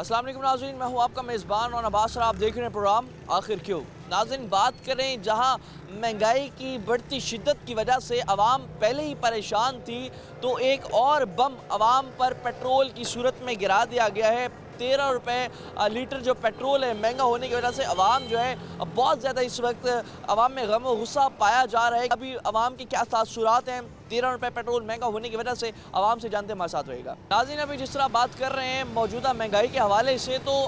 अस्सलाम वालेकुम नाज़रीन, मैं हूँ आपका मेज़बान और अब्बास और आप देख रहे हैं प्रोग्राम आखिर क्यों। नाज़रीन, बात करें जहाँ महंगाई की बढ़ती शिद्दत की वजह से आवाम पहले ही परेशान थी, तो एक और बम आवाम पर पेट्रोल की सूरत में गिरा दिया गया है। 13 रुपये लीटर जो पेट्रोल है महंगा होने की वजह से आवाम जो है बहुत ज़्यादा इस वक्त आवाम में गम और गुस्सा पाया जा रहा है। अभी आवाम की क्या तासुरात हैं 13 रुपये पेट्रोल महंगा होने की वजह से, आवाम से जानते हमारे साथ रहेगा। नाज़रीन, अभी जिस तरह बात कर रहे हैं मौजूदा महंगाई के हवाले से, तो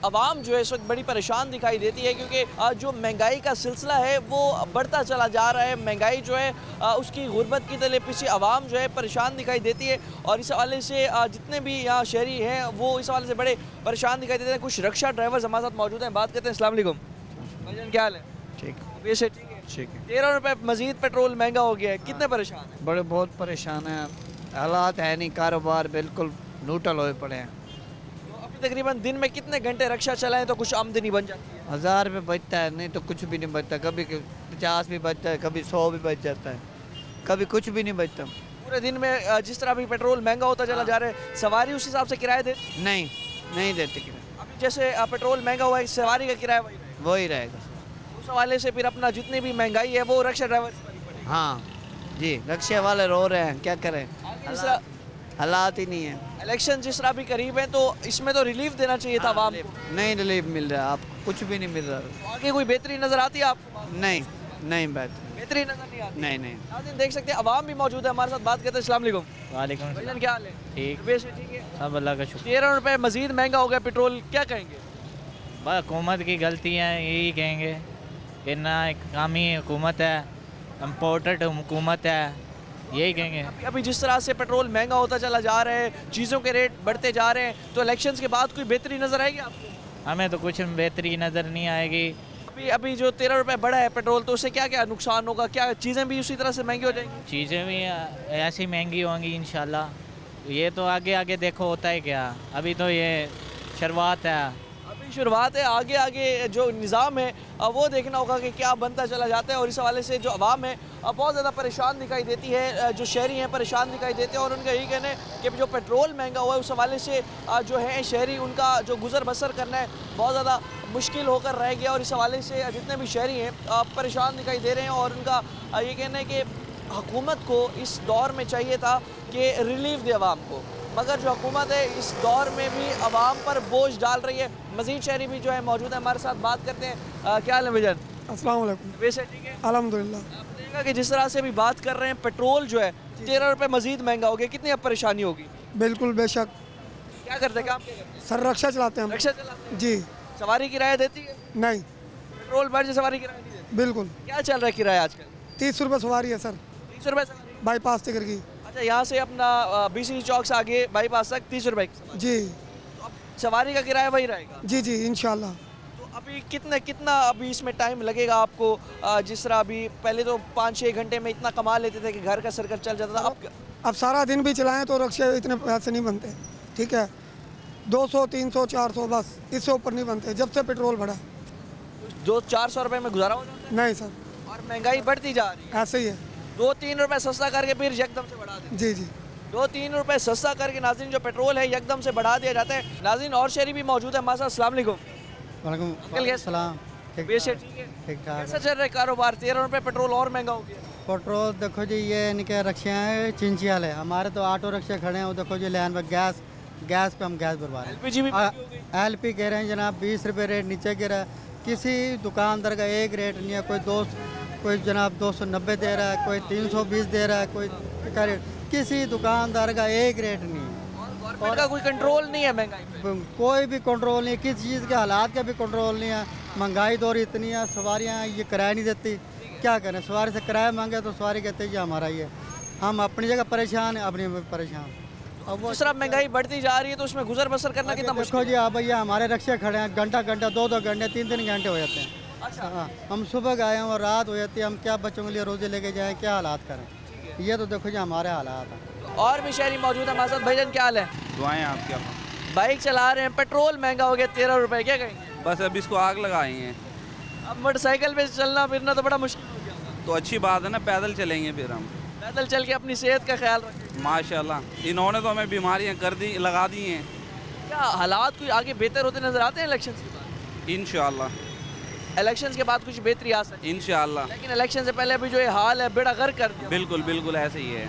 आवाम जो है इस वक्त बड़ी परेशान दिखाई देती है, क्योंकि जो महंगाई का सिलसिला है वो बढ़ता चला जा रहा है। महंगाई जो है उसकी गुर्बत की तले पीछे आवाम जो है परेशान दिखाई देती है, और इस हवाले से जितने भी यहाँ शहरी हैं वो इस हवाले से बड़े परेशान दिखाई देते हैं। कुछ रिक्शा ड्राइवर्स हमारे साथ मौजूद हैं, बात करते हैं। अस्सलाम वालेकुम भाईजान, क्या हाल है? ठीक वैसे ठीक है। 13 रुपये मजीद पेट्रोल महंगा हो गया है, कितने परेशान हैं? बड़े बहुत परेशान हैं, हालात है नहीं, कारोबार बिल्कुल नूटल हुए पड़े हैं। तकरीबन दिन में कितने घंटे रिक्शा चलाएं तो कुछ आमदनी बन जाती है? 1000 रुपये बचता है, नहीं तो कुछ भी नहीं बचता। कभी 50 भी बचता है, कभी 100 भी बच जाता है, कभी कुछ भी नहीं बचता। पूरे दिन में जिस तरह भी पेट्रोल महंगा होता चला जा रहा है, सवारी उस हिसाब से किराया दे? नहीं देते किराया। अभी जैसे पेट्रोल महंगा हुआ है, सवारी का किराया वही रहेगा। उस हवाले से फिर अपना जितनी भी महंगाई है वो रिक्शा ड्राइवर। हाँ जी, रिक्शे वाले रो रहे हैं, क्या करें, हालात ही नहीं है। इलेक्शन जिस तरह भी करीब है, तो इसमें तो रिलीफ देना चाहिए था आवाम को। नहीं रिलीफ मिल रहा है, आपको कुछ भी नहीं मिल रहा। तो आगे कोई बेहतरी नजर आती है आपको? नहीं बेहतरी नजर नहीं आती। नहीं। देख सकते हैं अवाम भी मौजूद है हमारे साथ, बात करते हैं। अस्सलाम वालेकुम। वालेकुम भाईजान, क्या हाल है? ठीक वैसे ठीक है, सब अल्लाह का शुक्र। 13 रुपये मजीद महंगा हो गया पेट्रोल, क्या कहेंगे? बस हुकूमत की गलती है, यही कहेंगे कि ना कामी हुकूमत है, इम्पोर्टेड हुकूमत है, यही कहेंगे। अभी जिस तरह से पेट्रोल महंगा होता चला जा रहा है, चीज़ों के रेट बढ़ते जा रहे हैं, तो इलेक्शंस के बाद कोई बेहतरी नज़र आएगी आपको? हमें तो कुछ बेहतरी नज़र नहीं आएगी। अभी जो 13 रुपये बढ़ा है पेट्रोल, तो उससे क्या क्या नुकसान होगा? क्या चीज़ें भी उसी तरह से महंगी हो जाएंगी? चीज़ें भी ऐसी महंगी होंगी इंशाल्लाह। ये तो आगे आगे देखो होता है क्या, अभी तो ये शुरुआत है। अभी शुरुआत है, आगे आगे जो निज़ाम है वो देखना होगा कि क्या बनता चला जाता है। और इस हवाले से जो आवाम है बहुत ज़्यादा परेशान दिखाई देती है, जो शहरी हैं परेशान दिखाई देते हैं, और उनका यही कहना है कि जो पेट्रोल महंगा हुआ है उस हवाले से जो है शहरी उनका जो गुज़र बसर करना है बहुत ज़्यादा मुश्किल होकर रह गया। और इस हवाले से जितने भी शहरी हैं परेशान दिखाई दे रहे हैं, और उनका ये कहना है कि हुकूमत को इस दौर में चाहिए था कि रिलीफ दे आवाम को, मगर जो हुकूमत है इस दौर में भी आवाम पर बोझ डाल रही है। मज़ीद शहरी भी जो है मौजूद है हमारे साथ, बात करते हैं। क्या हाल है भैया? अस्सलाम वालेकुम। वैसे ठीक है, अल्हम्दुलिल्लाह। आप देखिएगा कि जिस तरह से अभी बात कर रहे हैं, पेट्रोल जो है 13 रुपये मजीद महंगा हो गया, कितनी अब परेशानी होगी? बिल्कुल बेशक। क्या करते हैं, काम क्या करते हैं? सर रिक्शा चलाते हैं हम। रिक्शा चलाते हैं। जी। सवारी किराया देती है? नहीं। पेट्रोल बढ़ जाए सवारी किराया नहीं देती? बिल्कुल। क्या चल रहा है किराया आजकल? 30 रुपये सवारी है सर, 30 रुपये सवारी? बाईपास तक की। अच्छा, यहाँ से अपना BC चौक से आगे बाईपास तक 30 रुपये? जी। तो अब सवारी का किराया वही रहेगा? जी इंशाल्लाह। तो अभी कितना अभी इसमें टाइम लगेगा आपको? जिस तरह अभी पहले तो 5-6 घंटे में इतना कमा लेते थे कि घर का सर्कल चल जाता था, अब सारा दिन भी चलाएं तो रिक्शे इतने पैसे नहीं बनते, ठीक है। 200, 300, 400 बस, इससे ऊपर नहीं बनते जब से पेट्रोल बढ़ा। 200-400 रुपये में गुजारा हो जाता है? नहीं सर, और महंगाई बढ़ती जा रही है। ऐसे ही है। 2-3 रुपये सस्ता करके फिर यकदम से बढ़ा देते। जी 2-3 रुपये सस्ता करके नाज़रीन जो पेट्रोल है यकदम से बढ़ा दिया जाता है। नाज़रीन और शहरी भी मौजूद है हमारे साथ। अस्सलाम वालेकुम। वालेकुम सलाम। वैसे ठीक है, ठीक ठाक। कैसा चल रहा है कारोबार? 13 रुपये पेट्रोल और महंगा हो गया। पेट्रोल देखो जी, ये इनके रिक्शे हैं चिंचियाल है, हमारे तो ऑटो रिक्शे खड़े हैं। वो देखो जी लाइन में गैस पे हम गैस भरवा रहे हैं। LPG भी LP कह रहे हैं जनाब 20 रुपये रेट नीचे गिरा है। किसी दुकानदार का एक रेट नहीं है, कोई जनाब 290 दे रहा है, कोई 320 दे रहा है, कोई का रेट, किसी दुकानदार का एक रेट नहीं है। गवर्नमेंट का कोई कंट्रोल नहीं है महंगाई पे? कोई भी कंट्रोल नहीं, किसी चीज़ के हालात का भी कंट्रोल नहीं है। महंगाई दौर इतनी है, सवारियाँ ये किराया नहीं देती, क्या करें। सवारी से किराया मांगे तो सवारी कहते हैं जी हमारा ये, हम अपनी जगह परेशान हैं, अपनी परेशान। अब वो सिर्फ महंगाई बढ़ती जा रही है तो उसमें गुजर बसर करना कितना मुश्किल देखो जी, आप भैया हमारे रिक्शे खड़े हैं, घंटा 2-2 घंटे 3-3 घंटे हो जाते हैं। अच्छा। हाँ, हम सुबह गए हैं और रात हो जाती है, हम क्या बच्चों के लिए रोजे लेके जाएं, क्या हालात करें। ये तो देखो जी हमारे हालात हैं। और भी शहरी मौजूद है हमारे साथ। भाईजान, क्या हाल है? दुआएं आपके। बाइक चला रहे हैं, पेट्रोल महंगा हो गया 13 रुपये, क्या कहेंगे? बस अब इसको आग लगाई हैं। अब मोटरसाइकिल पे चलना फिरना तो बड़ा मुश्किल हो गया। तो अच्छी बात है ना, पैदल चलेंगे फिर हम। पैदल चल के अपनी सेहत का ख्याल रखें। माशाल्लाह, इन्होंने तो हमें बीमारियां कर दी, लगा दी हैं। क्या क्या हालात कोई आगे बेहतर होते नजर आते हैं इलेक्शन के बाद? इंशाल्लाह इलेक्शन के बाद कुछ बेहतरी आ सकती इंशाल्लाह। है, लेकिन इलेक्शन से पहले अभी जो ये हाल है बेड़ा गर्क कर दिया। बिल्कुल बिल्कुल ऐसे ही है।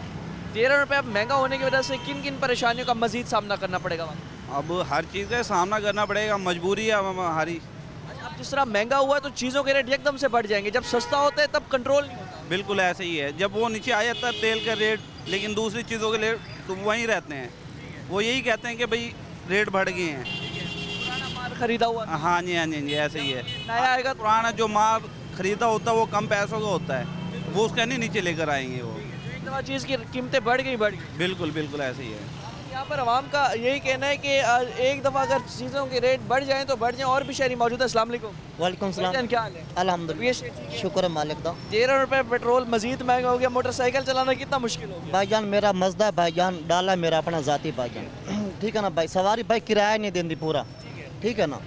13 रुपये अब महंगा होने की वजह से किन किन परेशानियों का मजीद सामना करना पड़ेगा वहाँ? अब हर चीज़ का सामना करना पड़ेगा, मजबूरी है हमारी। अच्छा, अब जिस तरह महंगा हुआ है तो चीज़ों के रेट एकदम से बढ़ जाएंगे, जब सस्ता होता है तब कंट्रोल नहीं होता। बिल्कुल ऐसे ही है, जब वो नीचे आ जाता है तेल का रेट, लेकिन दूसरी चीज़ों के रेट तो वहीं रहते हैं। वो यही कहते हैं कि भाई रेट बढ़ गए हैं। पुराना माल खरीदा हुआ था, हाँ जी हाँ जी हाँ जी, ऐसे ही है। नया आएगा तो पुराना जो माल खरीदा होता है वो कम पैसों का होता है, वो उसका नहीं नीचे लेकर आएंगे वो। एक दफ़ा चीज़ की कीमतें बढ़ गई। बिल्कुल बिल्कुल ऐसे ही है। यहाँ पर आवाम का यही कहना है कि एक दफ़ा अगर चीज़ों के रेट बढ़ जाएं तो बढ़ जाएं। और भी शहरी मौजूद है। अस्सलाम वालेकुम। वालेकुम सलाम। क्या हाल है? अल्हम्दुलिल्लाह, शुक्र है मालिक दा। 13 रुपये पेट्रोल मजीद महंगा हो गया, मोटरसाइकिल चलाना कितना मुश्किल हो गया? भाईजान मेरा मजदा है भाईजान, डाला मेरा अपना ज़ाती भाईजान, ठीक है ना भाई। सवारी भाई किराया नहीं देती पूरा, ठीक है ना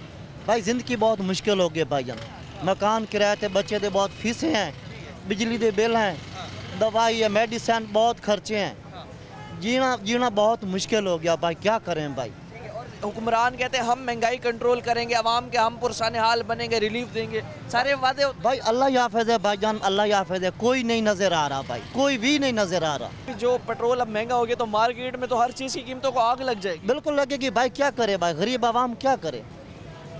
भाई। ज़िंदगी बहुत मुश्किल हो गई भाईजान। मकान किराए थे, बच्चे दे बहुत फीसें हैं, बिजली दे बिल हैं, दवाई है, मेडिसिन बहुत खर्चे हैं। जीना बहुत मुश्किल हो गया भाई, क्या करें भाई। हुक्मरान कहते हैं हम महंगाई कंट्रोल करेंगे, आवाम के हम पुरसाने हाल बनेंगे, रिलीफ देंगे, सारे वादे होते भाई। अल्लाह याफिज़ है भाईजान, अल्लाह याफिज़ है। कोई नहीं नज़र आ रहा भाई, कोई भी नहीं नज़र आ रहा। हैं। जो पेट्रोल अब महंगा हो गया तो मार्केट में तो हर चीज़ की कीमतों को आग लग जाएगी। बिल्कुल लगेगी भाई, क्या करे भाई। गरीब आवाम क्या करे,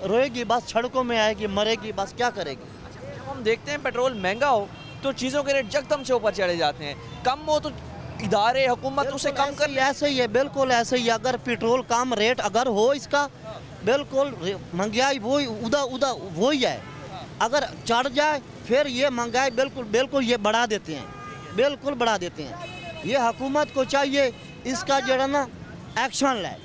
रोएगी बस, सड़कों में आएगी, मरेगी बस, क्या करेगी। जब हम देखते हैं पेट्रोल महंगा हो तो चीज़ों के रेट जकदम से ऊपर चढ़े जाते हैं, कम हो तो इदारे हुकूमत उसे कम कर ले। ऐसे ही है, बिल्कुल ऐसे ही। अगर पेट्रोल कम रेट अगर हो इसका, बिल्कुल महंगाई वही है। अगर चढ़ जाए फिर ये महंगाई बिल्कुल ये बढ़ा देते हैं, बिल्कुल बढ़ा देते हैं। ये हुकूमत को चाहिए इसका जो है ना एक्शन ले।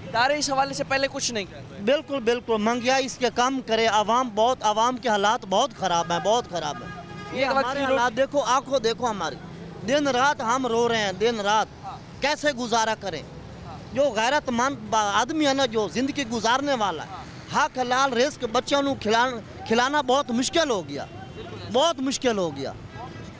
इदारे इस हवाले से पहले कुछ नहीं करते। बिल्कुल महंगाई इसके कम करे। आवाम के हालात बहुत ख़राब हैं, बहुत ख़राब है। ये हमारे हालात देखो, आंखों देखो हमारी, दिन रात हम रो रहे हैं, दिन रात कैसे गुजारा करें। जो गैरतमंद आदमी है ना, जो ज़िंदगी गुजारने वाला है, हक हलाल रिस्क बच्चों को खिलाना बहुत मुश्किल हो गया, बहुत मुश्किल हो गया।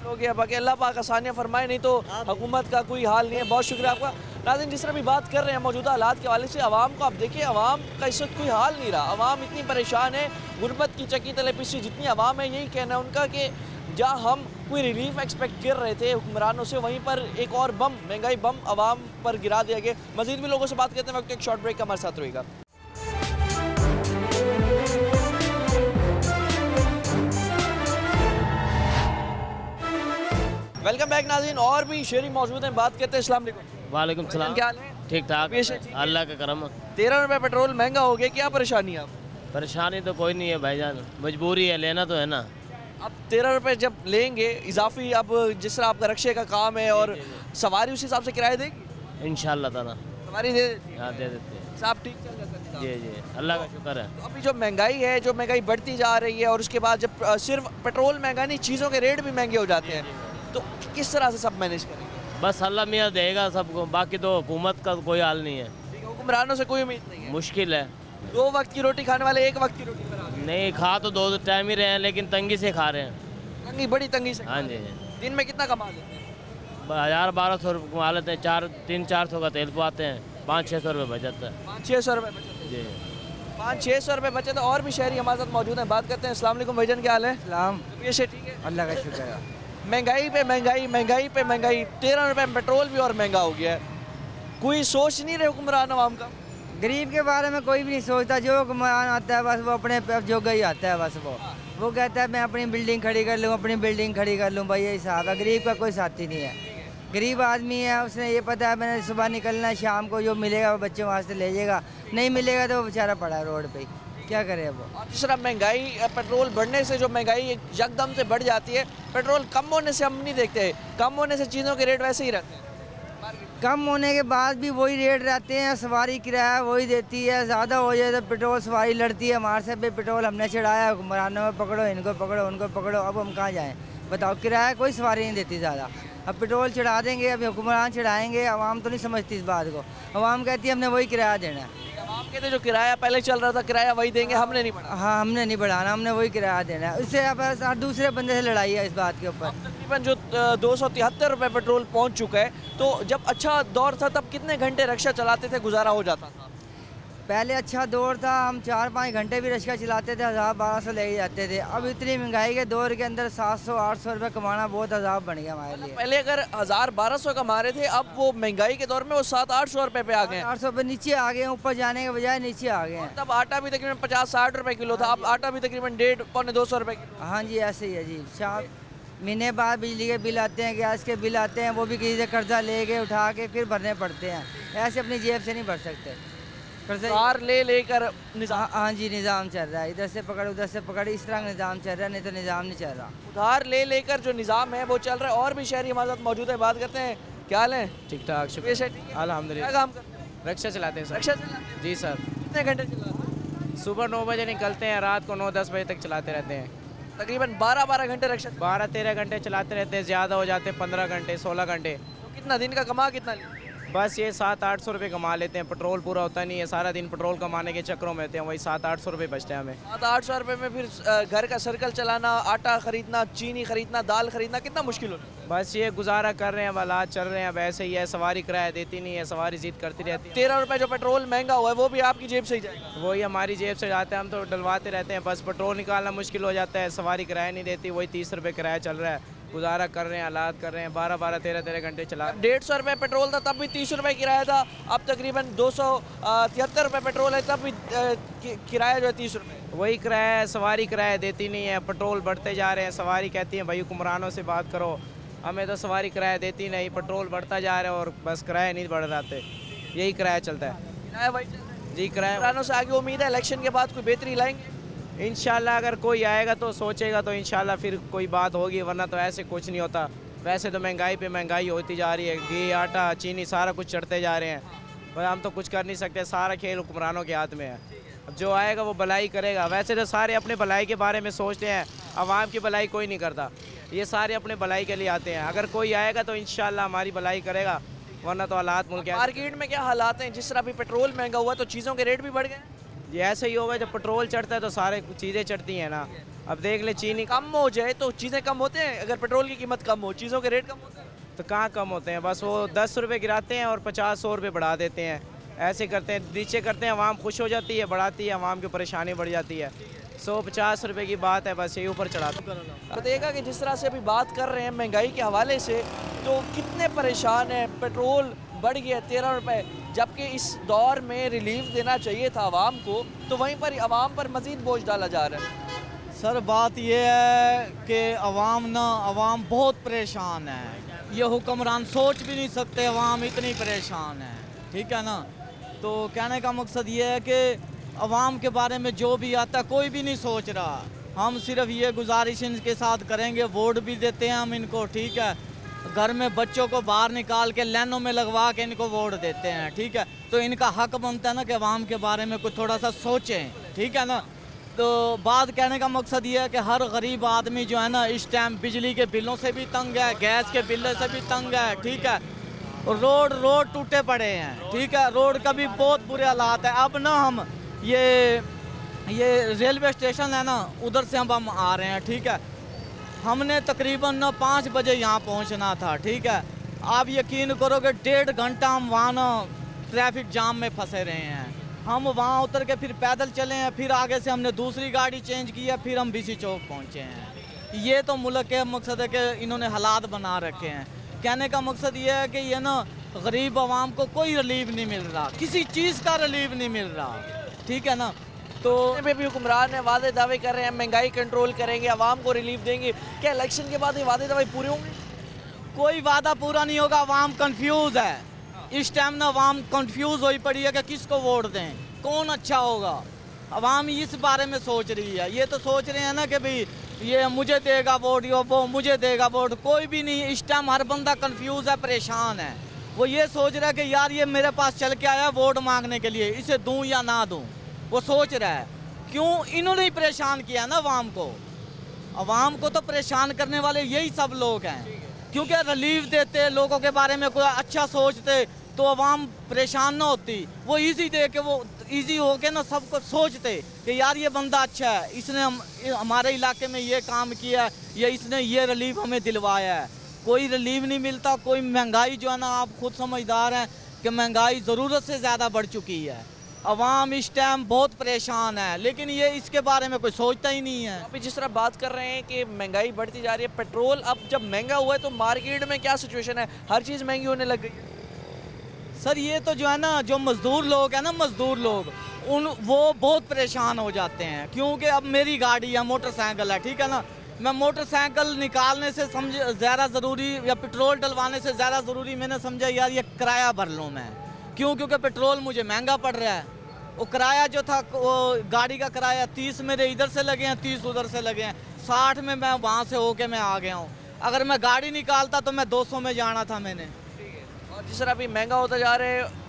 हो गया बाकी अल्लाह पाक आसानियाँ फरमाए, नहीं तो हुकूमत का कोई हाल नहीं है। बहुत शुक्रिया आपका। नाज़रीन, जिस तरह भी बात कर रहे हैं मौजूदा हालात के हवाले से, आवाम को आप देखिए, आवाम का इस वक्त कोई हाल नहीं रहा। आवाम इतनी परेशान है, गुर्बत की चक्की तले पिसी जितनी आवाम है, यही कहना है उनका कि जहाँ हम कोई रिलीफ एक्सपेक्ट कर रहे थे हुक्मरानों से, वहीं पर एक और बम, महंगाई बम आवाम पर गिरा दिया गया। मज़ीद भी लोगों से बात करते हैं वक्त एक शॉर्ट ब्रेक का हमारे साथ रहेगा। वेलकम बैक नाज़रीन, और भी शहरी मौजूद हैं, बात करते हैं। अस्सलाम वालेकुम। वालेकुम सलाम। क्या हाल है? ठीक ठाक, पेश है, ठीक है। अल्लाह का करम। 13 रुपये पेट्रोल महंगा हो गया, क्या परेशानी है आप? परेशानी तो कोई नहीं है भाईजान, मजबूरी है, लेना तो है ना। अब 13 रुपये जब लेंगे इजाफी, अब जिस तरह आपका रक्शे का काम है और सवारी उस हिसाब से किराया देगी इंशाल्लाह ताला। सवारी दे देती है? हाँ दे देते हैं। साहब ठीक चल जाता है। जी जी, अल्लाह का शुक्र है। तो अभी जो महंगाई है, जो महंगाई बढ़ती जा रही है, और उसके बाद जब सिर्फ पेट्रोल महंगा नहीं, चीज़ों के रेट भी महंगे हो जाते हैं, तो किस तरह से सब मैनेज करेंगे? बस अल्लाह मियाँ देगा सबको, बाकी तो हुकूमत का कोई हाल नहीं है। हुक्मरानों से कोई उम्मीद नहीं है। मुश्किल है। 2 वक्त की रोटी खाने वाले 1 वक्त की रोटी बना रहे नहीं, खा तो 2 टाइम ही रहे हैं, लेकिन तंगी से खा रहे हैं। हैं। तंगी, बड़ी तंगी से। हाँ जी। दिन में कितना कमा लेते हैं? 1000-1200 रुपये कमा लेते हैं। 300-400 का तेल पवाते हैं, 500-600 रुपये बचत है। 500-600 रुपये बचत है। जी, 500-600 रुपये बचत है। और भी शहरी हमारे साथ मौजूद हैं, बात करते हैं। अस्सलाम वालेकुम भाईजान, क्या हाल है? सलाम, ये से ठीक है। अल्लाह का शुक्र है। महंगाई पे महंगाई, महंगाई पे महंगाई, 13 रुपये में पेट्रोल भी और महंगा हो गया है। कोई सोच नहीं रहे हुक्मरान आवाम का? गरीब के बारे में कोई भी नहीं सोचता। जो कमान आता है बस वो अपने जोगा ही आता है। बस वो कहता है मैं अपनी बिल्डिंग खड़ी कर लूँ, अपनी बिल्डिंग खड़ी कर लूँ। भाई ये हिसाब है, गरीब का कोई साथी नहीं है। गरीब आदमी है, उसने ये पता है मैंने सुबह निकलना है, शाम को जो मिलेगा वो बच्चों वास्ते ले जाएगा, नहीं मिलेगा तो वो बेचारा पड़ा है रोड पे, क्या करे वो। और जिस तरह महंगाई, पेट्रोल बढ़ने से जो महंगाई यकदम से बढ़ जाती है, पेट्रोल कम होने से हम नहीं देखते, कम होने से चीज़ों के रेट वैसे ही रहते हैं। कम होने के बाद भी वही रेट रहते हैं, सवारी किराया वही देती है। ज़्यादा हो जाए तो पेट्रोल सवारी लड़ती है हमारे से, भाई पेट्रोल हमने चढ़ाया, हुक्मरानों में पकड़ो, इनको पकड़ो, उनको पकड़ो, अब हम कहाँ जाएँ बताओ। किराया कोई सवारी नहीं देती ज़्यादा। अब पेट्रोल चढ़ा देंगे, अभी हुक्मरान चढ़ाएंगे, आवाम तो नहीं समझती इस बात को। आवाम कहती है हमने वही किराया देना है। आवाम कहते जो किराया पहले चल रहा था, किराया वही देंगे, हमने नहीं बढ़ाया। हाँ, हमने नहीं बढ़ाना, हमने वही किराया देना है। उससे अब दूसरे बंदे से लड़ाई है इस बात के ऊपर। तकरीबन जो 273 रुपये पेट्रोल पहुंच चुका है, तो जब अच्छा दौर था तब कितने घंटे रिक्शा चलाते थे, गुजारा हो जाता था? पहले अच्छा दौर था, हम 4-5 घंटे भी रिक्शा चलाते थे, 1000-1200 ले जाते थे। अब इतनी महंगाई के दौर के अंदर 700-800 रुपये कमाना बहुत अजाब बन गया हमारे लिए। पहले अगर 1000-1200 कमा रहे थे, अब वो महंगाई के दौर में वो 700-800 रुपये पे आ गए हैं। 800 रुपये नीचे आ गए हैं, ऊपर जाने के बजाय नीचे आ गए हैं। तब आटा भी तकरीबन 50-60 रुपये किलो था, अब आटा भी तकरीबन 150-200 रुपये किलो। हाँ जी, ऐसे ही है जी। महीने बाद बिजली के बिल आते हैं, गैस के बिल आते हैं, वो भी किसी से कर्जा लेके उठा के फिर भरने पड़ते हैं। ऐसे अपनी जेब से नहीं भर सकते, कार ले लेकर हाँ जी, निज़ाम चल रहा है, इधर से पकड़ उधर से पकड़, इस तरह निज़ाम चल रहा है, नहीं तो निज़ाम नहीं चल रहा। उधार ले लेकर जो निज़ाम है वो चल रहा है। और भी शहरी हमारे साथ मौजूद है, बात करते हैं। क्या हाल है? ठीक ठाक, शुक्रिया, अल्हम्दुलिल्लाह। क्या काम करते हैं? रिक्शा चलाते हैं सर। रिक्शा चलाते हैं? जी सर। कितने घंटे चलाते हैं? सुबह 9 बजे निकलते हैं, रात को 9-10 बजे तक चलाते रहते हैं। तकरीबन 12-12 घंटे रिक्शा। 12-13 घंटे चलाते रहते हैं, ज़्यादा हो जाते हैं 15 घंटे 16 घंटे। तो कितना दिन का कमा कितना? बस ये 700-800 रुपये कमा लेते हैं। पेट्रोल पूरा होता नहीं है, सारा दिन पेट्रोल कमाने के चक्करों में रहते हैं, वही 700-800 रुपये बचते हैं हमें। 700-800 रुपये में फिर घर का सर्कल चलाना, आटा खरीदना, चीनी खरीदना, दाल खरीदना कितना मुश्किल होता है? बस ये गुजारा कर रहे हैं, हालात चल रहे हैं, अब ऐसे ही है। सवारी किराया देती नहीं है, सवारी जिद करती रहती है। 13 रुपये जो पेट्रोल महंगा हुआ है वो भी आपकी जेब से ही जाएगा? वही हमारी जेब से जाते हैं, हम तो डलवाते रहते हैं। बस पेट्रोल निकालना मुश्किल हो जाता है, सवारी किराया नहीं देती, वही 30 रुपये किराया चल रहा है। गुजारा कर रहे हैं, हालात कर रहे हैं, 12-12, 13-13 घंटे चला। 150 रुपये पेट्रोल था तब भी 30 रुपये किराया था, अब तकरीबन 273 रुपये पेट्रोल है तब भी किराया जो है 30 रुपये। वही किराया है, सवारी किराया देती नहीं है, पेट्रोल बढ़ते जा रहे हैं। सवारी कहती है भाई हुक्मरानों से बात करो, हमें तो सवारी किराया देती नहीं, पेट्रोल बढ़ता जा रहा है और बस किराया नहीं बढ़ रहा थे, यही किराया चलता है। किराया वही चल रहा है? जी, किराया। हुक्मरानों से आगे उम्मीद है इलेक्शन के बाद कोई बेहतरी लाएंगे? इंशाल्लाह अगर कोई आएगा तो सोचेगा तो इंशाल्लाह फिर कोई बात होगी, वरना तो ऐसे कुछ नहीं होता। वैसे तो महंगाई पे महंगाई होती जा रही है, घी, आटा, चीनी सारा कुछ चढ़ते जा रहे हैं, पर हम तो कुछ कर नहीं सकते, सारा खेल हुक्मरानों के हाथ में है। अब जो आएगा वो भलाई करेगा। वैसे तो सारे अपने भलाई के बारे में सोचते हैं, आवाम की भलाई कोई नहीं करता, ये सारे अपने भलाई के लिए आते हैं। अगर कोई आएगा तो इंशाल्लाह हमारी भलाई करेगा, वरना तो हालात मुल्क। मार्केट में क्या हालात हैं? जिस तरह अभी पेट्रोल महंगा हुआ तो चीज़ों के रेट भी बढ़ गए? ये ऐसे ही होगा, जब पेट्रोल चढ़ता है तो सारे चीज़ें चढ़ती हैं ना। अब देख ले, चीनी कम हो जाए तो चीज़ें कम होते हैं, अगर पेट्रोल की कीमत कम हो चीज़ों के रेट कम होते हैं? तो कहाँ कम होते हैं, बस वो 10 रुपये गिराते हैं और 50-100 रुपये बढ़ा देते हैं, ऐसे करते हैं, नीचे करते हैं, आवाम खुश हो जाती है, बढ़ाती है, आवाम की परेशानी बढ़ जाती है। 100-50 रुपये की बात है, बस यही ऊपर चढ़ाते हैं। तो देखा कि जिस तरह से अभी बात कर रहे हैं महंगाई के हवाले से, तो कितने परेशान हैं। पेट्रोल बढ़ गया 13 रुपये, जबकि इस दौर में रिलीफ देना चाहिए था आवाम को, तो वहीं पर आवाम पर मज़ीद बोझ डाला जा रहा है। सर बात ये है कि अवाम बहुत परेशान है, ये हुक्मरान सोच भी नहीं सकते, अवाम इतनी परेशान है, ठीक है ना। तो कहने का मकसद ये है कि अवाम के बारे में जो भी आता कोई भी नहीं सोच रहा। हम सिर्फ ये गुजारिश इनके साथ करेंगे, वोट भी देते हैं हम इनको, ठीक है, घर में बच्चों को बाहर निकाल के लाइनों में लगवा के इनको वोट देते हैं, ठीक है। तो इनका हक बनता है ना कि अवाम के बारे में कुछ थोड़ा सा सोचें, ठीक है ना। तो बात कहने का मकसद ये है कि हर गरीब आदमी जो है ना इस टाइम बिजली के बिलों से भी तंग है, गैस के बिलों से भी तंग है, ठीक है। रोड टूटे पड़े हैं, ठीक है, रोड का भी बहुत बुरे हालात है। अब ना हम ये रेलवे स्टेशन है ना, उधर से हम आ रहे हैं, ठीक है। हमने तकरीबन ना 5 बजे यहाँ पहुँचना था, ठीक है। आप यकीन करोगे 1.5 घंटा हम वहाँ ना ट्रैफिक जाम में फंसे रहे हैं। हम वहाँ उतर के फिर पैदल चले हैं, फिर आगे से हमने दूसरी गाड़ी चेंज की है, फिर हम BC चौक पहुँचे हैं। ये तो मुल्क के मकसद है कि इन्होंने हालात बना रखे हैं। कहने का मकसद ये है कि ये ना गरीब आवाम को कोई रिलीफ नहीं मिल रहा, किसी चीज़ का रिलीफ नहीं मिल रहा, ठीक है ना। तो भी हुक्मरान है, वादे दावे कर रहे हैं, महंगाई कंट्रोल करेंगे, आवाम को रिलीफ देंगे। क्या इलेक्शन के बाद ये वादे दावे पूरे होंगे? कोई वादा पूरा नहीं होगा, आवाम कंफ्यूज है इस टाइम ना, आवाम कंफ्यूज होई पड़ी है कि किसको वोट दें, कौन अच्छा होगा। आवाम इस बारे में सोच रही है, ये तो सोच रहे हैं ना कि भाई ये मुझे देगा वोट, या वो मुझे देगा वोट, कोई भी नहीं। इस टाइम हर बंदा कंफ्यूज है, परेशान है। वो ये सोच रहा है कि यार ये मेरे पास चल के आया वोट मांगने के लिए, इसे दूं या ना दूं, वो सोच रहा है। क्यों? इन्होंने ही परेशान किया ना आवाम को। आवाम को तो परेशान करने वाले यही सब लोग हैं, क्योंकि रिलीफ देते, लोगों के बारे में कोई अच्छा सोचते तो आवाम परेशान ना होती। वो इजी दे के, वो इजी हो के ना सबको सोचते कि यार ये बंदा अच्छा है, इसने हमारे इलाके में ये काम किया है, ये इसने ये रिलीफ हमें दिलवाया है। कोई रिलीफ नहीं मिलता। कोई महंगाई जो है ना, आप खुद समझदार हैं कि महंगाई ज़रूरत से ज़्यादा बढ़ चुकी है, अवाम इस टाइम बहुत परेशान है, लेकिन ये इसके बारे में कोई सोचता ही नहीं है। अभी जिस तरह बात कर रहे हैं कि महंगाई बढ़ती जा रही है, पेट्रोल अब जब महंगा हुआ है तो मार्केट में क्या सिचुएशन है, हर चीज़ महंगी होने लग गई है। सर ये तो जो है ना, जो मज़दूर लोग हैं ना, मज़दूर लोग वो बहुत परेशान हो जाते हैं, क्योंकि अब मेरी गाड़ी है, मोटरसाइकिल है, ठीक है ना, मैं मोटरसाइकिल निकालने से समझ ज़्यादा ज़रूरी या पेट्रोल डलवाने से ज़्यादा ज़रूरी मैंने समझा यार ये किराया भर लूँ मैं, क्योंकि पेट्रोल मुझे महंगा पड़ रहा है। वो किराया जो था, वो गाड़ी का किराया 30 मेरे इधर से लगे हैं, 30 उधर से लगे हैं, 60 में मैं वहाँ से होके मैं आ गया हूँ। अगर मैं गाड़ी निकालता तो मैं 200 में जाना था मैंने। और जिस तरह अभी महंगा होता जा रहा है,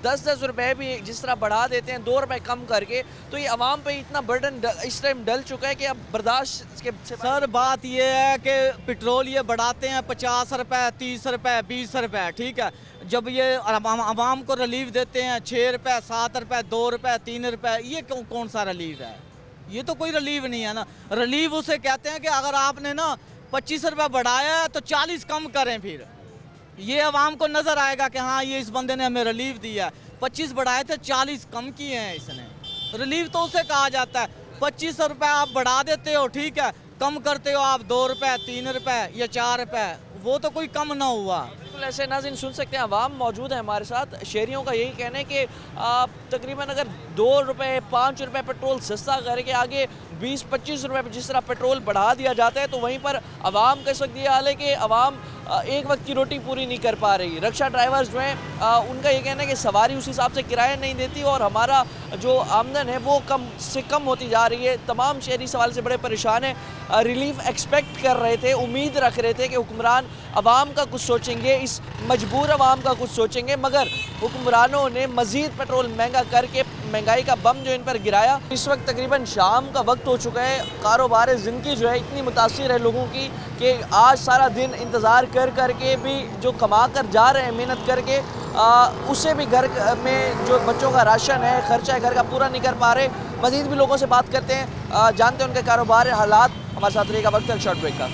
10-10 रुपए भी जिस तरह बढ़ा देते हैं, 2 रुपए कम करके, तो ये आवाम पे इतना बर्डन इस टाइम डल चुका है कि अब बर्दाश्त के सर बात ये है कि पेट्रोल ये बढ़ाते हैं 50 रुपए, 30 रुपए, 20 रुपए, ठीक है, जब ये आवाम को रिलीफ देते हैं 6 रुपए, 7 रुपए, 2 रुपए, 3 रुपए, ये कौन सा रिलीफ है? ये तो कोई रिलीफ नहीं है ना। रिलीफ उसे कहते हैं कि अगर आपने ना 25 रुपए बढ़ाया है तो 40 कम करें, फिर ये आवाम को नज़र आएगा कि हाँ ये इस बंदे ने हमें रिलीफ दिया। 25 बढ़ाए थे, 40 कम किए हैं इसने। रिलीफ तो उसे कहा जाता है। 25 रुपए आप बढ़ा देते हो, ठीक है, कम करते हो आप 2 रुपए, 3 रुपए या 4 रुपए, वो तो कोई कम ना हुआ। बिल्कुल ऐसे नाज़रीन सुन सकते हैं, आवाम मौजूद है हमारे साथ। शहरियों का यही कहना है कि तकरीबन अगर 2 रुपए 5 रुपए पेट्रोल सस्ता करके आगे 20-25 रुपए जिस तरह पेट्रोल बढ़ा दिया जाता है, तो वहीं पर आवाम का इस वक्त ये हाल है कि आवाम एक वक्त की रोटी पूरी नहीं कर पा रही। रिक्शा ड्राइवर्स जो हैं उनका ये कहना है कि सवारी उस हिसाब से किराया नहीं देती और हमारा जो आमदन है वो कम से कम होती जा रही है। तमाम शहरी सवाल से बड़े परेशान हैं, रिलीफ एक्सपेक्ट कर रहे थे, उम्मीद रख रहे थे कि हुक्मरान आवाम का कुछ सोचेंगे, इस मजबूर आवाम का कुछ सोचेंगे, मगर हुक्मरानों ने मज़ीद पेट्रोल महंगा करके महंगाई का बम जो इन पर गिराया। इस वक्त तकरीबन शाम का वक्त हो चुका है, कारोबार ज़िंदगी जो है इतनी मुतासिर है लोगों की कि आज सारा दिन इंतज़ार कर करके भी जो कमा कर जा रहे हैं मेहनत करके, उससे भी घर में जो बच्चों का राशन है, खर्चा है घर का, पूरा नहीं कर पा रहे। मज़ीद भी लोगों से बात करते हैं, जानते हैं उनके कारोबार हालात। हमारे साथ रहेगा वक्त है शॉर्ट ब्रेक का।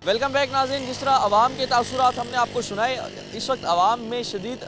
वेलकम बैक नाज़रीन। जिस तरह आवाम के तासुरात हमने आपको सुनाए, इस वक्त आवाम में शदीद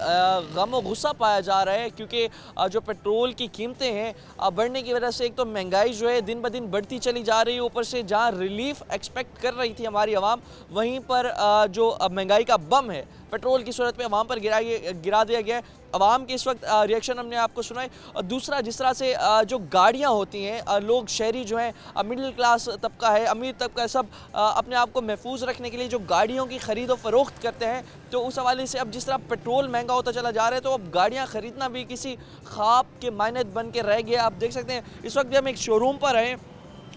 गम और गुस्सा पाया जा रहा है, क्योंकि जो पेट्रोल की कीमतें हैं बढ़ने की वजह से एक तो महंगाई जो है दिन ब दिन बढ़ती चली जा रही है, ऊपर से जहां रिलीफ एक्सपेक्ट कर रही थी हमारी आवाम, वहीं पर जो महंगाई का बम है पेट्रोल की सूरत में आवाम पर गिरा दिया गया है। आवाम के इस वक्त रिएक्शन हमने आपको सुनाए। और दूसरा, जिस तरह से जो गाड़ियाँ होती हैं, लोग शहरी जो हैं, मिडिल क्लास तबका है, अमीर तबका है, सब अपने आप को महफूज रखने के लिए जो गाड़ियों की ख़रीद व फ़रोख्त करते हैं, तो उस हवाले से अब जिस तरह पेट्रोल महंगा होता चला जा रहा है, तो अब गाड़ियाँ ख़रीदना भी किसी ख्वाब के मायने बन के रह गया। आप देख सकते हैं इस वक्त भी हम एक शोरूम पर हैं,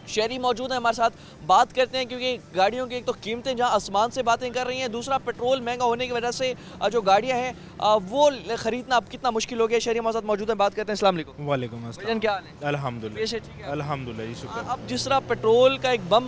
शहरी मौजूद हैं हमारे साथ, बात करते हैं, क्योंकि गाड़ियों की एक तो कीमतें जहां आसमान से बातें कर रही हैं, दूसरा पेट्रोल महंगा होने की वजह से जो गाड़ियां हैं वो ख़रीदना अब कितना मुश्किल हो गया। शहरी हमारे साथ मौजूद हैं, बात करते हैं। अस्सलाम वालेकुम। वालेकुम अस्सलाम। क्या हाल है? अल्हम्दुलिल्लाह अल्हम्दुलिल्लाह जी, शुक्र। अब जिस तरह पेट्रोल का एक बम,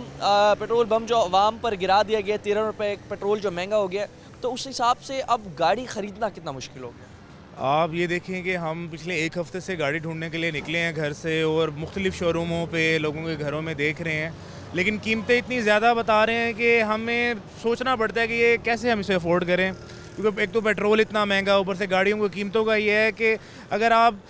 पेट्रोल बम जो आवाम पर गिरा दिया गया, 13 रुपये पेट्रोल जो महंगा हो गया, तो उस हिसाब से अब गाड़ी ख़रीदना कितना मुश्किल हो गया? आप ये देखें कि हम पिछले 1 हफ़्ते से गाड़ी ढूंढने के लिए निकले हैं घर से, और मुख्तलिफ़ शोरूमों पे लोगों के घरों में देख रहे हैं, लेकिन कीमतें इतनी ज़्यादा बता रहे हैं कि हमें सोचना पड़ता है कि ये कैसे हम इसे अफोर्ड करें, क्योंकि एक तो पेट्रोल इतना महंगा, ऊपर से गाड़ियों की कीमतों का ये है कि अगर आप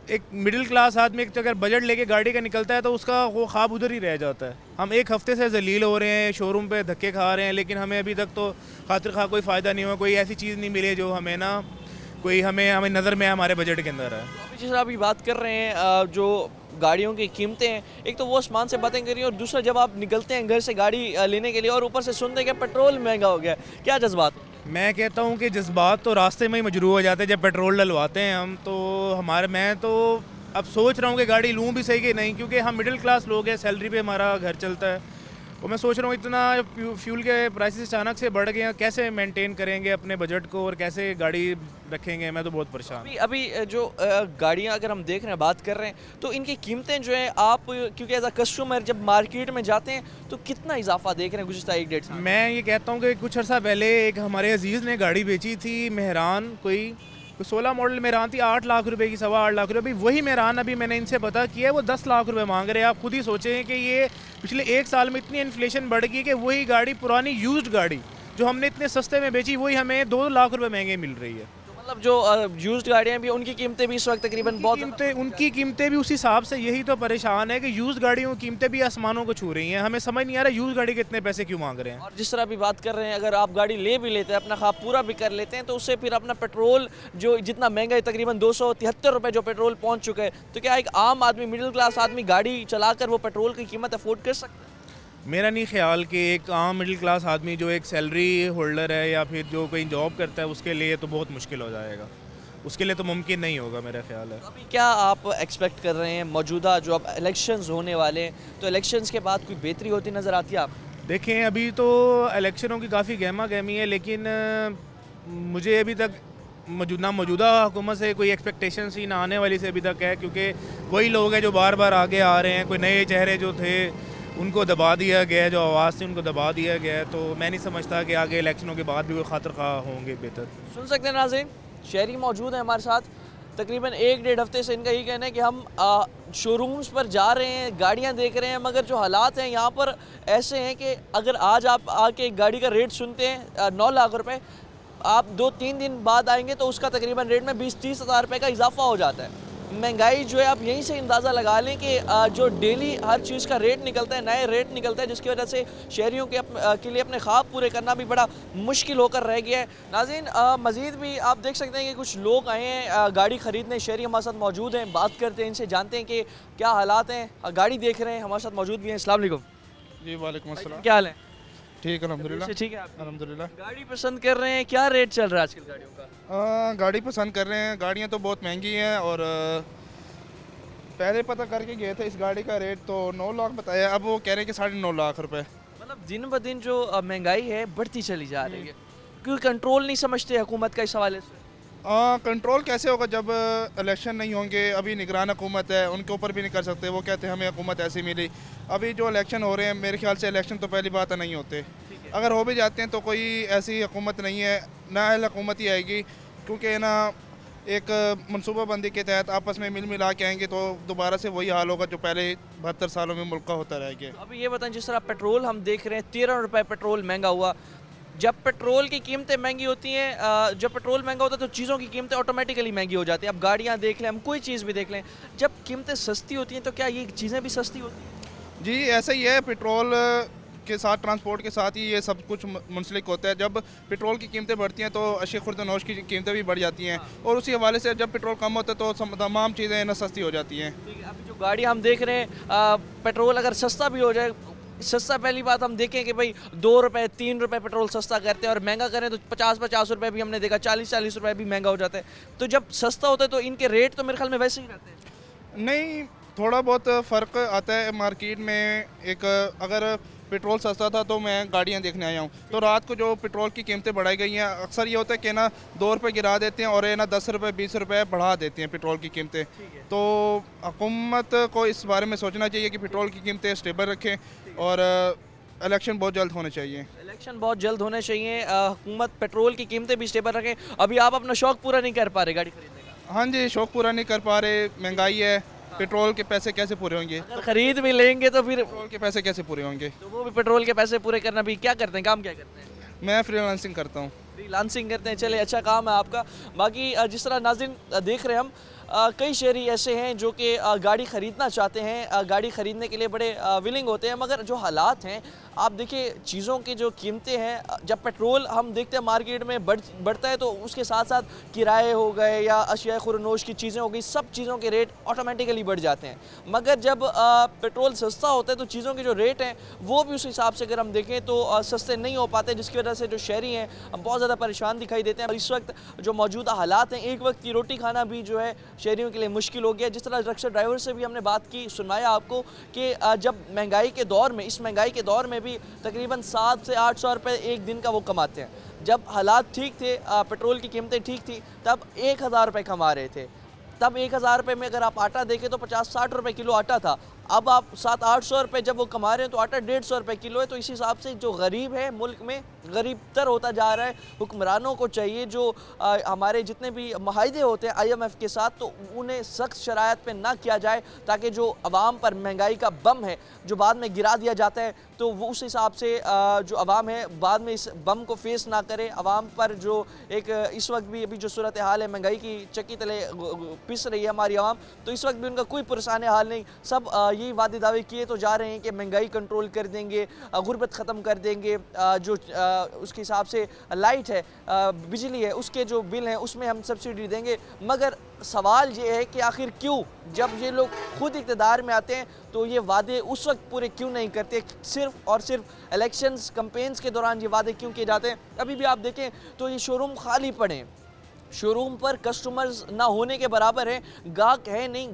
एक मिडिल क्लास आदमी अगर बजट लेके गाड़ी का निकलता है तो उसका वो ख्वाब उधर ही रह जाता है। हम 1 हफ़्ते से जलील हो रहे हैं, शोरूम पे धक्के खा रहे हैं, लेकिन हमें अभी तक तो खातिर खा कोई फ़ायदा नहीं हुआ, कोई ऐसी चीज़ नहीं मिली जो हमें ना कोई हमें नज़र में हमारे बजट के अंदर है। अभी जिस तरह अभी बात कर रहे हैं जो गाड़ियों की कीमतें हैं, एक तो वो आसमान से बातें करी, और दूसरा जब आप निकलते हैं घर से गाड़ी लेने के लिए और ऊपर से सुनते हैं कि पेट्रोल महंगा हो गया, क्या जज्बात? मैं कहता हूँ कि जज्बात तो रास्ते में ही मजरू हो जाते हैं जब पेट्रोल डलवाते हैं हम, तो मैं तो अब सोच रहा हूँ कि गाड़ी लूँ भी सही कि नहीं, क्योंकि हम मिडिल क्लास लोग हैं, सैलरी पे हमारा घर चलता है, और मैं सोच रहा हूँ इतना फ्यूल के प्राइसेस अचानक से बढ़ गए हैं, कैसे मेंटेन करेंगे अपने बजट को और कैसे गाड़ी रखेंगे, मैं तो बहुत परेशान। अभी जो गाड़ियाँ अगर हम देख रहे हैं, बात कर रहे हैं, तो इनकी कीमतें जो है आप क्योंकि एज अ कस्टमर जब मार्केट में जाते हैं तो कितना इजाफा देख रहे हैं गुज़िश्ता 1-1.5 साल? मैं ये कहता हूँ कि कुछ अर्सा पहले एक हमारे अजीज़ ने गाड़ी बेची थी, मेहरान कोई, तो 16 मॉडल मेरान थी 8 लाख रुपए की, 8.25 लाख रुपए। अभी वही मेरान अभी मैंने इनसे पता किया है वो 10 लाख रुपए मांग रहे हैं। आप खुद ही सोचें कि ये पिछले 1 साल में इतनी इन्फ्लेशन बढ़ गई कि वही गाड़ी, पुरानी यूज्ड गाड़ी जो हमने इतने सस्ते में बेची, वही हमें 2 लाख रुपए महंगे मिल रही है। मतलब जो यूज्ड गाड़ियाँ भी, उनकी कीमतें भी इस वक्त तकरीबन उनकी कीमतें भी उस हिसाब से, यही तो परेशान है कि यूज्ड गाड़ियों की कीमतें भी आसमानों को छू रही हैं। हमें समझ नहीं आ रहा यूज्ड गाड़ी के इतने पैसे क्यों मांग रहे हैं। और जिस तरह भी बात कर रहे हैं, अगर आप गाड़ी ले भी लेते हैं, अपना ख्वाब पूरा भी कर लेते हैं, तो उससे फिर अपना पेट्रोल जो जितना महंगा है, तकरीबन 273 रुपये जो पेट्रोल पहुँच चुका है, तो क्या एक आम आदमी, मिडिल क्लास आदमी गाड़ी चलाकर वो पेट्रोल की कीमत अफोर्ड कर सकता है? मेरा नहीं ख्याल कि एक आम मिडिल क्लास आदमी जो एक सैलरी होल्डर है या फिर जो कहीं जॉब करता है, उसके लिए तो बहुत मुश्किल हो जाएगा, उसके लिए तो मुमकिन नहीं होगा मेरा ख्याल है। अभी क्या आप एक्सपेक्ट कर रहे हैं मौजूदा जो अब इलेक्शंस होने वाले हैं, तो इलेक्शंस के बाद कोई बेहतरी होती नज़र आती है आप? देखें, अभी तो इलेक्शनों की काफ़ी गहमा गहमी है, लेकिन मुझे अभी तक मौजूदा हुकूमत से कोई एक्सपेक्टेशन ही ना आने वाली से अभी तक है, क्योंकि वही लोग हैं जो बार बार आगे आ रहे हैं। कोई नए चेहरे जो थे उनको दबा दिया गया है, जो आवाज़ थी उनको दबा दिया गया है। तो मैं नहीं समझता कि आगे इलेक्शनों के बाद भी कोई खातिर खा होंगे बेहतर। सुन सकते हैं नाज़रीन, शहरी मौजूद हैं हमारे साथ। तकरीबन 1-1.5 हफ्ते से इनका यही कहना है कि हम शोरूम्स पर जा रहे हैं, गाड़ियां देख रहे हैं, मगर जो हालात हैं यहाँ पर ऐसे हैं कि अगर आज आप आके एक गाड़ी का रेट सुनते हैं 9 लाख रुपए, आप 2-3 दिन बाद आएंगे तो उसका तकरीबन रेट में 20-30 हज़ार रुपये का इजाफा हो जाता है। महंगाई जो है, आप यहीं से अंदाज़ा लगा लें कि जो डेली हर चीज़ का रेट निकलता है, नए रेट निकलता है, जिसकी वजह से शहरियों के लिए अपने ख्वाब पूरे करना भी बड़ा मुश्किल होकर रह गया है। नाज़रीन, मज़ीद भी आप देख सकते हैं कि कुछ लोग आए हैं गाड़ी ख़रीदने, शहरी हमारे साथ मौजूद हैं, बात करते हैं इनसे, जानते हैं कि क्या हालात हैं। गाड़ी देख रहे हैं, हमारे साथ मौजूद भी हैं। अस्सलाम वालेकुम। जी वालेकुम अस्सलाम। क्या हाल है? ठीक है अल्हम्दुलिल्लाह। ठीक है, अल्हम्दुलिल्लाह। गाड़ी पसंद कर रहे हैं, क्या रेट चल रहा है आजकल गाड़ियों का? गाड़ी पसंद कर रहे हैं, गाड़ियाँ तो बहुत महंगी हैं और पहले पता करके गए थे इस गाड़ी का रेट तो 9 लाख बताया, अब वो कह रहे हैं कि 9.5 लाख रुपए। मतलब दिन ब दिन जो महंगाई है बढ़ती चली जा रही है, क्योंकि कंट्रोल नहीं समझते हुकूमत का इस हवाले से। कंट्रोल कैसे होगा जब इलेक्शन नहीं होंगे? अभी निगरान हुकूमत है, उनके ऊपर भी नहीं कर सकते। वो कहते हैं हमें हुकूमत ऐसी मिली। अभी जो इलेक्शन हो रहे हैं, मेरे ख्याल से इलेक्शन तो पहली बात नहीं होते, अगर हो भी जाते हैं तो कोई ऐसी हुकूमत नहीं है, नाअहल हुकूमत ही आएगी, क्योंकि ना एक मनसूबाबंदी के तहत आपस में मिल मिला के आएंगे तो दोबारा से वही हाल होगा जो पहले 72 सालों में मुल्क का होता रह गया। अभी ये बताएं, जिस तरह पेट्रोल हम देख रहे हैं 13 रुपये पेट्रोल महंगा हुआ। जब पेट्रोल की कीमतें महंगी होती हैं, जब पेट्रोल महंगा होता है तो चीज़ों की कीमतें ऑटोमेटिकली महंगी हो जाती हैं। अब गाड़ियाँ देख लें, हम कोई चीज़ भी देख लें, जब कीमतें सस्ती होती हैं तो क्या ये चीज़ें भी सस्ती होती हैं? जी ऐसा ही है, पेट्रोल के साथ, ट्रांसपोर्ट के साथ ही ये सब कुछ मुंसलिक होता है। जब पेट्रोल की कीमतें बढ़ती हैं तो अशिया खुर्द-ए-नोश की कीमतें भी बढ़ जाती हैं, और उसी हवाले से जब पेट्रोल कम होता है तो तमाम चीज़ें ना सस्ती हो जाती हैं। अभी जो गाड़ी हम देख रहे हैं, पेट्रोल अगर सस्ता भी हो जाए, सस्ता पहली बात हम देखें कि भाई 2 रुपये 3 रुपये पेट्रोल सस्ता करते हैं, और महंगा करें तो 50-50 रुपये भी हमने देखा, 40-40 रुपये भी महंगा हो जाता है। तो जब सस्ता होता है तो इनके रेट तो मेरे ख्याल में वैसे ही रहते हैं। नहीं, थोड़ा बहुत फ़र्क आता है मार्केट में। एक अगर पेट्रोल सस्ता था तो मैं गाड़ियाँ देखने आया हूँ, तो रात को जो पेट्रोल की कीमतें बढ़ाई गई हैं, अक्सर ये होता है कि ना 2 रुपये गिरा देते हैं और ना 10 रुपये 20 रुपये बढ़ा देते हैं पेट्रोल की कीमतें। तो हुकूमत को इस बारे में सोचना चाहिए कि पेट्रोल की कीमतें स्टेबल रखें, और इलेक्शन बहुत जल्द होने चाहिए। इलेक्शन बहुत जल्द होने चाहिए, हुकूमत पेट्रोल की कीमतें भी स्टेबल रखें। अभी आप अपना शौक़ पूरा नहीं कर पा रहे गाड़ी खरीदने का? हाँ जी, शौक़ पूरा नहीं कर पा रहे, महंगाई है, पेट्रोल के पैसे कैसे पूरे होंगे? अगर खरीद भी लेंगे तो फिर पेट्रोल के पैसे कैसे पूरे होंगे? तो वो भी पेट्रोल के पैसे पूरे करना भी, क्या करते हैं, काम क्या करते हैं? मैं फ्रीलांसिंग करता हूँ। फ्रीलांसिंग करते हैं, चले अच्छा काम है आपका। बाकी जिस तरह नाज़रीन देख रहे हैं हम, कई शहरी ऐसे हैं जो कि गाड़ी ख़रीदना चाहते हैं, गाड़ी ख़रीदने के लिए बड़े विलिंग होते हैं, मगर जो हालात हैं, आप देखिए चीज़ों की जो कीमतें हैं, जब पेट्रोल हम देखते हैं मार्केट में बढ़ता है तो उसके साथ साथ किराए हो गए या अशिया खुर्द-ए-नोश की चीज़ें हो गई, सब चीज़ों के रेट ऑटोमेटिकली बढ़ जाते हैं। मगर जब पेट्रोल सस्ता होता है तो चीज़ों के जो रेट हैं वो भी उस हिसाब से अगर हम देखें तो सस्ते नहीं हो पाते, जिसकी वजह से जो शहरी हैं बहुत ज़्यादा परेशान दिखाई देते हैं। इस वक्त जो मौजूदा हालात हैं, एक वक्त की रोटी खाना भी जो है शहरियों के लिए मुश्किल हो गया। जिस तरह रिक्शा ड्राइवर से भी हमने बात की, सुनाया आपको कि जब महंगाई के दौर में, इस महंगाई के दौर में भी तकरीबन 700 से 800 रुपये एक दिन का वो कमाते हैं। जब हालात ठीक थे, पेट्रोल की कीमतें ठीक थी, तब 1000 रुपये कमा रहे थे। तब 1000 रुपये में अगर आप आटा देखें तो 50-60 रुपये किलो आटा था। अब आप 700-800 रुपये जब वो कमा रहे हैं तो आटा 150 रुपये किलो है। तो इस हिसाब से जो गरीब है मुल्क में गरीब तर होता जा रहा है। हुक्मरानों को चाहिए जो हमारे जितने भी माहिदे होते हैं IMF के साथ, तो उन्हें सख्त शरायत पे ना किया जाए ताकि जो अवाम पर महंगाई का बम है जो बाद में गिरा दिया जाता है, तो वो उस हिसाब से जो अवाम है बाद में इस बम को फेस ना करे। अवाम पर जो एक इस वक्त भी अभी जो सूरत हाल है, महंगाई की चक्की तले पिस रही है हमारी आवाम, तो इस वक्त भी उनका कोई पुरसान हाल नहीं। सब यही वादे दावे किए तो जा रहे हैं कि महंगाई कंट्रोल कर देंगे, गुर्बत ख़त्म कर देंगे, जो उसके हिसाब से लाइट है, बिजली है, उसके जो बिल हैं उसमें हम सब्सिडी देंगे। मगर सवाल ये है कि आखिर क्यों जब ये लोग खुद इक़्तिदार में आते हैं तो ये वादे उस वक्त पूरे क्यों नहीं करते? सिर्फ और सिर्फ इलेक्शंस कैंपेन्स के दौरान ये वादे क्यों किए जाते हैं? अभी भी आप देखें तो ये शोरूम खाली पड़े हैं, शोरूम पर कस्टमर्स ना होने के बराबर है, गाहक है नहीं।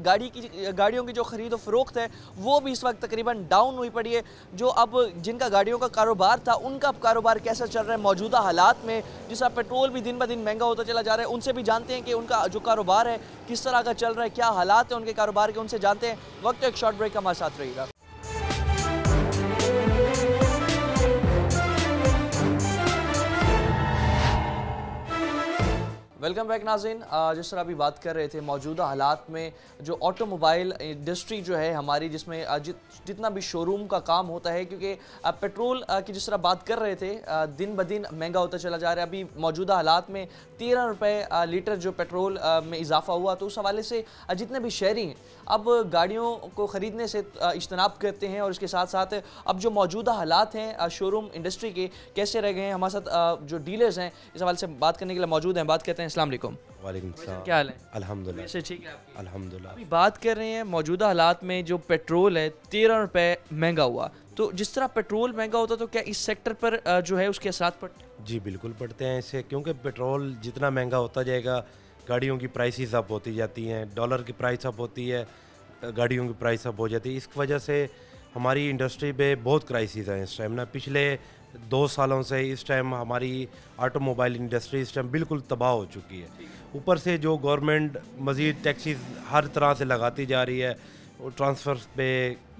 गाड़ियों की जो ख़रीदो फ़रोख्त है वो भी इस वक्त तकरीबन डाउन हुई पड़ी है। जो अब जिनका गाड़ियों का कारोबार था उनका अब कारोबार कैसा चल रहा है मौजूदा हालात में, जिसका पेट्रोल भी दिन ब दिन महंगा होता चला जा रहा है, उनसे भी जानते हैं कि उनका जो कारोबार है किस तरह का चल रहा है, क्या हालात है उनके कारोबार के, उनसे जानते हैं। वक्त एक शॉर्ट ब्रेक हमारे साथ रहेगा। वेलकम बैक नाज़रीन। जिस तरह अभी बात कर रहे थे मौजूदा हालात में जो ऑटोमोबाइल इंडस्ट्री जो है हमारी, जिसमें जितना भी शोरूम का काम होता है, क्योंकि पेट्रोल की जिस तरह बात कर रहे थे दिन ब दिन महंगा होता चला जा रहा है। अभी मौजूदा हालात में 13 रुपये लीटर जो पेट्रोल में इजाफा हुआ, तो उस हवाले से जितने भी शहरी हैं अब गाड़ियों को ख़रीदने से इज्तनाब करते हैं। और इसके साथ साथ अब जो मौजूदा हालात हैं शोरूम इंडस्ट्री के कैसे रह गए हैं, हमारे साथ जो डीलर्स हैं इस हवाले से बात करने के लिए मौजूद हैं। बात करते हैं। अस्सलाम वालेकुम। वालेकुम सलाम। क्या हाल है? अल्हम्दुलिल्लाह। वैसे ठीक है आपकी? अल्हम्दुलिल्लाह। अभी बात कर रहे हैं मौजूदा हालात में जो पेट्रोल है 13 रुपये महंगा हुआ, तो जिस तरह पेट्रोल महंगा होता तो क्या इस सेक्टर पर जो है उसके असरात पड़ते? जी बिल्कुल पड़ते हैं इससे, क्योंकि पेट्रोल जितना महंगा होता जाएगा गाड़ियों की प्राइसेस अप होती जाती हैं, डॉलर की प्राइस अप होती है, गाड़ियों की प्राइस अप हो जाती है। इस वजह से हमारी इंडस्ट्री पे बहुत क्राइसिस है इस टाइम ना। पिछले 2 सालों से इस टाइम हमारी ऑटोमोबाइल इंडस्ट्री इस टाइम बिल्कुल तबाह हो चुकी है। ऊपर से जो गवर्नमेंट मज़ीद टैक्सीज हर तरह से लगाती जा रही है, ट्रांसफ़र पे,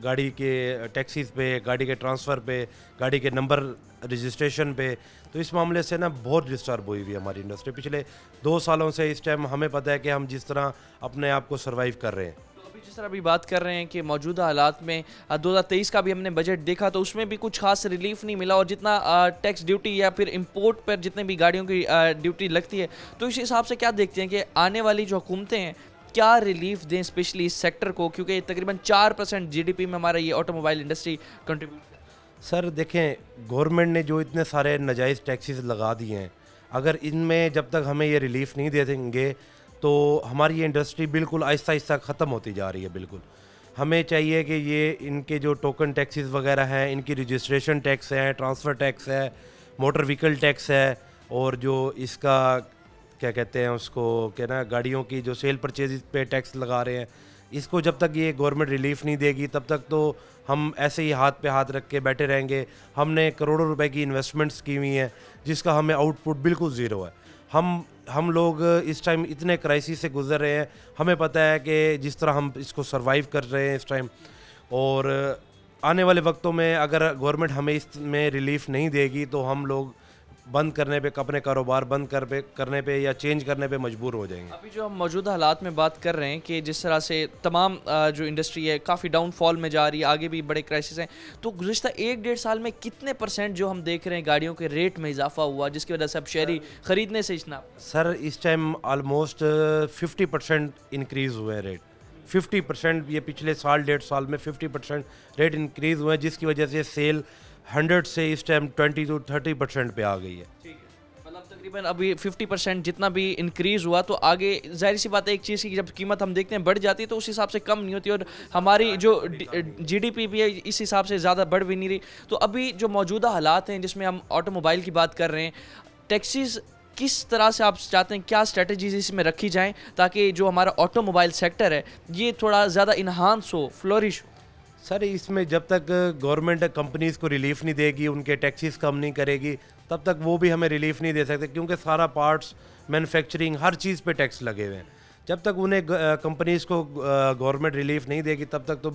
गाड़ी के टैक्सीज पे, गाड़ी के ट्रांसफ़र पे, गाड़ी के नंबर रजिस्ट्रेशन पे, तो इस मामले से ना बहुत डिस्टर्ब हुई हुई है हमारी इंडस्ट्री पिछले 2 सालों से। इस टाइम हमें पता है कि हम जिस तरह अपने आप को सर्वाइव कर रहे हैं। जिस तरह अभी बात कर रहे हैं कि मौजूदा हालात में 2023 का भी हमने बजट देखा तो उसमें भी कुछ खास रिलीफ नहीं मिला, और जितना टैक्स ड्यूटी या फिर इंपोर्ट पर जितने भी गाड़ियों की ड्यूटी लगती है, तो इस हिसाब से क्या देखते हैं कि आने वाली जो हुकूमतें हैं क्या रिलीफ दें स्पेशली इस सेक्टर को, क्योंकि तकरीबन 4% GDP में हमारा ये ऑटोमोबाइल इंडस्ट्री कंट्रीब्यूट। सर देखें, गवर्नमेंट ने जो इतने सारे नाजायज़ टैक्सेस लगा दिए हैं, अगर इनमें जब तक हमें ये रिलीफ नहीं दे देंगे तो हमारी ये इंडस्ट्री बिल्कुल आहिस्ता आहिस्ता ख़त्म होती जा रही है। बिल्कुल हमें चाहिए कि ये इनके जो टोकन टैक्सेस वगैरह हैं, इनकी रजिस्ट्रेशन टैक्स है, ट्रांसफ़र टैक्स है, मोटर व्हीकल टैक्स है, और जो इसका क्या कहते हैं उसको क्या ना, गाड़ियों की जो सेल परचेज पे टैक्स लगा रहे हैं, इसको जब तक ये गवर्नमेंट रिलीफ नहीं देगी तब तक तो हम ऐसे ही हाथ पे हाथ रख के बैठे रहेंगे। हमने करोड़ों रुपए की इन्वेस्टमेंट्स की हुई हैं जिसका हमें आउटपुट बिल्कुल ज़ीरो है। हम लोग इस टाइम इतने क्राइसिस से गुजर रहे हैं, हमें पता है कि जिस तरह हम इसको सरवाइव कर रहे हैं इस टाइम, और आने वाले वक्तों में अगर गवर्नमेंट हमें इसमें रिलीफ नहीं देगी तो हम लोग बंद करने पे, अपने कारोबार बंद करने पे या चेंज करने पे मजबूर हो जाएंगे। अभी जो हम मौजूदा हालात में बात कर रहे हैं कि जिस तरह से तमाम जो इंडस्ट्री है काफ़ी डाउनफॉल में जा रही है, आगे भी बड़े क्राइसिस हैं, तो गुज़िश्ता 1-1.5 साल में कितने % जो हम देख रहे हैं गाड़ियों के रेट में इजाफा हुआ जिसकी वजह से अब शहरी ख़रीदने से इतना? सर इस टाइम ऑलमोस्ट 50% इंक्रीज़ हुए हैं रेट। 50% ये पिछले 1.5 साल में 50% रेट इंक्रीज़ हुए हैं, जिसकी वजह से सेल 100 से इस टाइम 20 to 30% पे आ गई है। मतलब तकरीबन अभी 50% जितना भी इंक्रीज़ हुआ, तो आगे जाहिर सी बात है एक चीज़ की जब कीमत हम देखते हैं बढ़ जाती है तो उस हिसाब से कम नहीं होती, और हमारी जो GDP भी है इस हिसाब से ज़्यादा बढ़ भी नहीं रही। तो अभी जो मौजूदा हालात हैं जिसमें हम ऑटोमोबाइल की बात कर रहे हैं, टैक्सीज़ किस तरह से आप चाहते हैं, क्या स्ट्रेटजीज इसमें रखी जाएँ ताकि जो हमारा ऑटोमोबाइल सेक्टर है ये थोड़ा ज़्यादा इन्हांस हो, फ्लोरिश हो? सर इसमें जब तक गवर्नमेंट कंपनीज़ को रिलीफ नहीं देगी, उनके टैक्सेस कम नहीं करेगी, तब तक वो भी हमें रिलीफ नहीं दे सकते, क्योंकि सारा पार्ट्स, मैन्युफैक्चरिंग, हर चीज़ पे टैक्स लगे हुए हैं। जब तक उन्हें कंपनीज़ को गवर्नमेंट रिलीफ नहीं देगी तब तक तो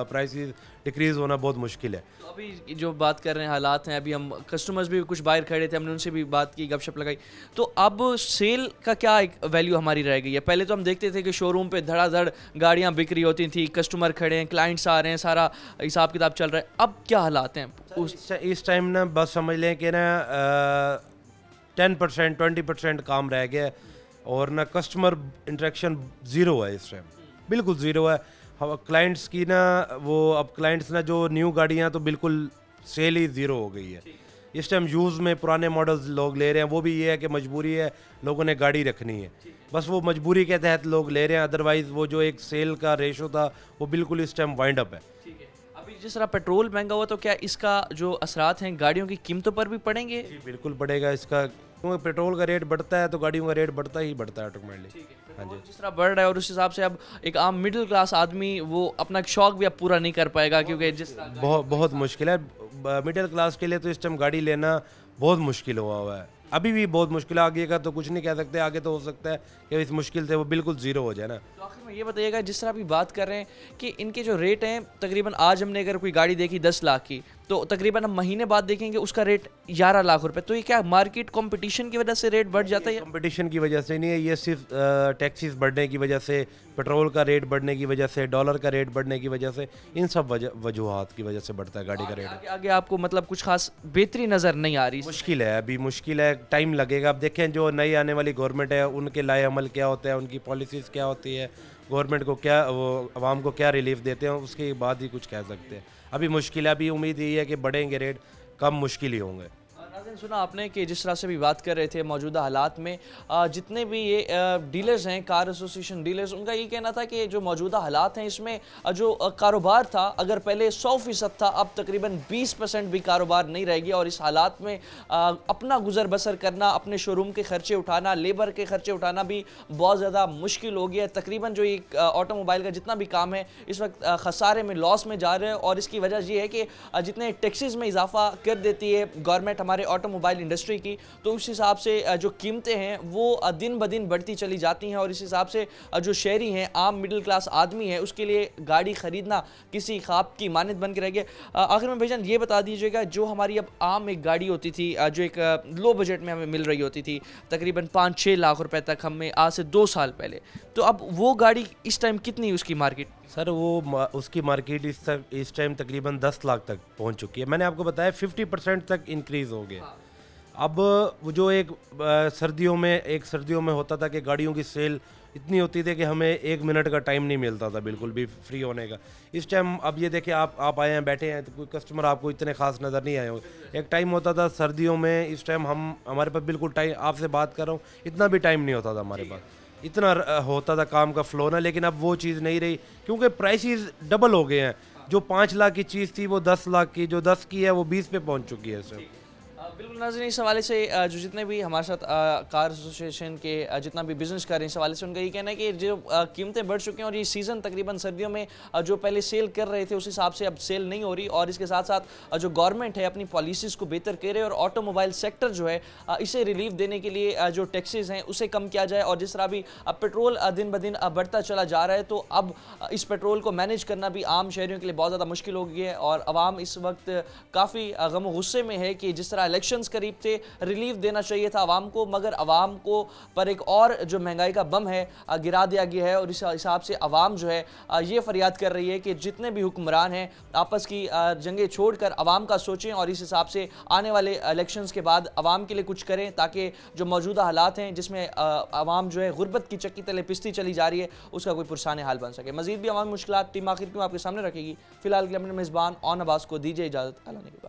प्राइसेस डिक्रीज़ होना बहुत मुश्किल है। तो अभी जो बात कर रहे हैं हालात हैं, अभी हम कस्टमर्स भी कुछ बाहर खड़े थे, हमने उनसे भी बात की, गपशप लगाई, तो अब सेल का क्या एक वैल्यू हमारी रह गई है? पहले तो हम देखते थे कि शोरूम पे धड़ाधड़ गाड़ियाँ बिक रही होती थी, कस्टमर खड़े हैं, क्लाइंट्स आ रहे हैं, सारा हिसाब किताब चल रहा है, अब क्या हालात हैं? इस टाइम ना बस समझ लें कि ना 10% 20% काम रह गया है और ना कस्टमर इंटरेक्शन ज़ीरो है इस टाइम, बिल्कुल ज़ीरो है। क्लाइंट्स की ना वो अब क्लाइंट्स ना जो न्यू गाड़ियाँ तो बिल्कुल सेल ही ज़ीरो हो गई है इस टाइम। यूज़ में पुराने मॉडल्स लोग ले रहे हैं, वो भी ये है कि मजबूरी है, लोगों ने गाड़ी रखनी है, बस वो मजबूरी के तहत लोग ले रहे हैं, अदरवाइज़ वो जो एक सेल का रेशो था वो बिल्कुल इस टाइम वाइंड अप है। अभी जिस तरह पेट्रोल महंगा हुआ तो क्या इसका जो असरात हैं गाड़ियों की कीमतों पर भी पड़ेंगे? जी बिल्कुल पड़ेगा इसका, क्योंकि पेट्रोल का रेट बढ़ता है तो गाड़ियों का रेट बढ़ता ही बढ़ता है ऑटोमेटिकली। हाँ जी, जिस तरह बढ़ रहा है और उस हिसाब से अब एक आम मिडिल क्लास आदमी वो अपना शौक भी अब पूरा नहीं कर पाएगा, क्योंकि जिस बहुत मुश्किल है मिडिल क्लास के लिए तो इस टाइम गाड़ी लेना बहुत मुश्किल हुआ है, अभी भी बहुत मुश्किल है। आगे का तो कुछ नहीं कह सकते, आगे तो हो सकता है कि इस मुश्किल से वो बिल्कुल ज़ीरो हो जाए ना। तो आखिर में ये बताइएगा, जिस तरह अभी बात कर रहे हैं कि इनके जो रेट हैं तकरीबन आज हमने अगर कोई गाड़ी देखी 10 लाख की तो तकरीबन हम महीने बाद देखेंगे उसका रेट 11 लाख रुपए, तो ये क्या मार्केट कंपटीशन की वजह से रेट बढ़ जाता है? कंपटीशन की वजह से नहीं है, ये सिर्फ टैक्सेस बढ़ने की वजह से, पेट्रोल का रेट बढ़ने की वजह से, डॉलर का रेट बढ़ने की वजह से, इन सब वजूहात की वजह से बढ़ता है गाड़ी का रेट। आगे आपको मतलब कुछ खास बेहतरी नज़र नहीं आ रही? मुश्किल है, अभी मुश्किल है, टाइम लगेगा। अब देखें जो नई आने वाली गवर्नमेंट है उनके लाए अमल क्या होता है, उनकी पॉलिसीज़ क्या होती है, गवर्नमेंट को क्या वो आवाम को क्या रिलीफ देते हैं, उसके बाद ही कुछ कह सकते हैं। अभी मुश्किल है, अभी उम्मीद यही है कि बढ़ेंगे रेट, कम मुश्किल ही होंगे। सुना आपने कि जिस तरह से भी बात कर रहे थे मौजूदा हालात में जितने भी ये डीलर्स हैं, कार एसोसिएशन डीलर्स, उनका ये कहना था कि जो मौजूदा हालात हैं इसमें जो कारोबार था अगर पहले 100% था, अब तकरीबन 20% भी कारोबार नहीं रहेगी और इस हालात में अपना गुजर बसर करना, अपने शोरूम के खर्चे उठाना, लेबर के खर्चे उठाना भी बहुत ज़्यादा मुश्किल हो गया है। तकरीबन जो एक ऑटोमोबाइल का जितना भी काम है इस वक्त खसारे में, लॉस में जा रहे हैं और इसकी वजह ये है कि जितने टैक्सेस में इजाफा कर देती है गवर्नमेंट हमारे ऑटोमोबाइल इंडस्ट्री की, तो उस हिसाब से जो कीमतें हैं वो दिन ब दिन बढ़ती चली जाती हैं और इस हिसाब से जो शहरी हैं, आम मिडिल क्लास आदमी है, उसके लिए गाड़ी ख़रीदना किसी ख्वाब की मानद बन के रह गया। आखिर में भाईजान ये बता दीजिएगा, जो हमारी अब आम एक गाड़ी होती थी जो एक लो बजट में हमें मिल रही होती थी तकरीबन 5-6 लाख रुपए तक, हमें आज से 2 साल पहले, तो अब वो गाड़ी इस टाइम कितनी उसकी मार्केट? सर वो उसकी मार्केट इस टाइम तकरीबन 10 लाख तक पहुंच चुकी है। मैंने आपको बताया 50% तक इंक्रीज़ हो गया। अब वो जो एक सर्दियों में होता था कि गाड़ियों की सेल इतनी होती थी कि हमें 1 मिनट का टाइम नहीं मिलता था बिल्कुल भी फ्री होने का। इस टाइम अब ये देखिए, आप आए हैं, बैठे हैं, तो कोई कस्टमर आपको इतने खास नज़र नहीं आए होंगे। एक टाइम होता था सर्दियों में, इस टाइम हमारे पास बिल्कुल टाइम, आपसे बात कर रहा हूँ, इतना भी टाइम नहीं होता था हमारे पास, इतना होता था काम का फ्लो ना। लेकिन अब वो चीज़ नहीं रही, क्योंकि प्राइसेस डबल हो गए हैं। जो 5 लाख की चीज़ थी वो 10 लाख की, जो 10 की है वो 20 पे पहुंच चुकी है सर। बिल्कुल नाज़रीन, इस हवाले से जो जितने भी हमारे साथ कार एसोसिएशन के जितना भी बिज़नेस कर रहे हैं, इस हवाले से उनका ये कहना है कि जो कीमतें बढ़ चुकी हैं और ये सीज़न तकरीबन सर्दियों में जो पहले सेल कर रहे थे उस हिसाब से अब सेल नहीं हो रही, और इसके साथ साथ जो गवर्नमेंट है अपनी पॉलिसीज़ को बेहतर करे और ऑटोमोबाइल सेक्टर जो है इसे रिलीफ देने के लिए जो टैक्सेस हैं उसे कम किया जाए। और जिस तरह भी अब पेट्रोल दिन ब दिन बढ़ता चला जा रहा है, तो अब इस पेट्रोल को मैनेज करना भी आम शहरियों के लिए बहुत ज़्यादा मुश्किल हो गई है और आवाम इस वक्त काफ़ी गम गुस्से में है कि जिस तरह इलेक्शंस करीब थे, रिलीफ देना चाहिए था आवाम को, मगर आवाम को पर एक और जो महंगाई का बम है गिरा दिया गया है। और इस हिसाब से आवाम जो है ये फरियाद कर रही है कि जितने भी हुक्मरान हैं आपस की जंगें छोड़कर आवाम का सोचें और इस हिसाब से आने वाले इलेक्शंस के बाद आवाम के लिए कुछ करें, ताकि जो मौजूदा हालात हैं जिसमें आवाम जो है गुर्बत की चक्की तले पिसती चली जा रही है उसका कोई पुरसान हाल बन सके। मजीद भी आवामी मुश्किलात टीम आखिर क्यों आपके सामने रखेगी। फिलहाल के लिए अपने मेज़बान ऑन अब्बास को दीजिए इजाज़त।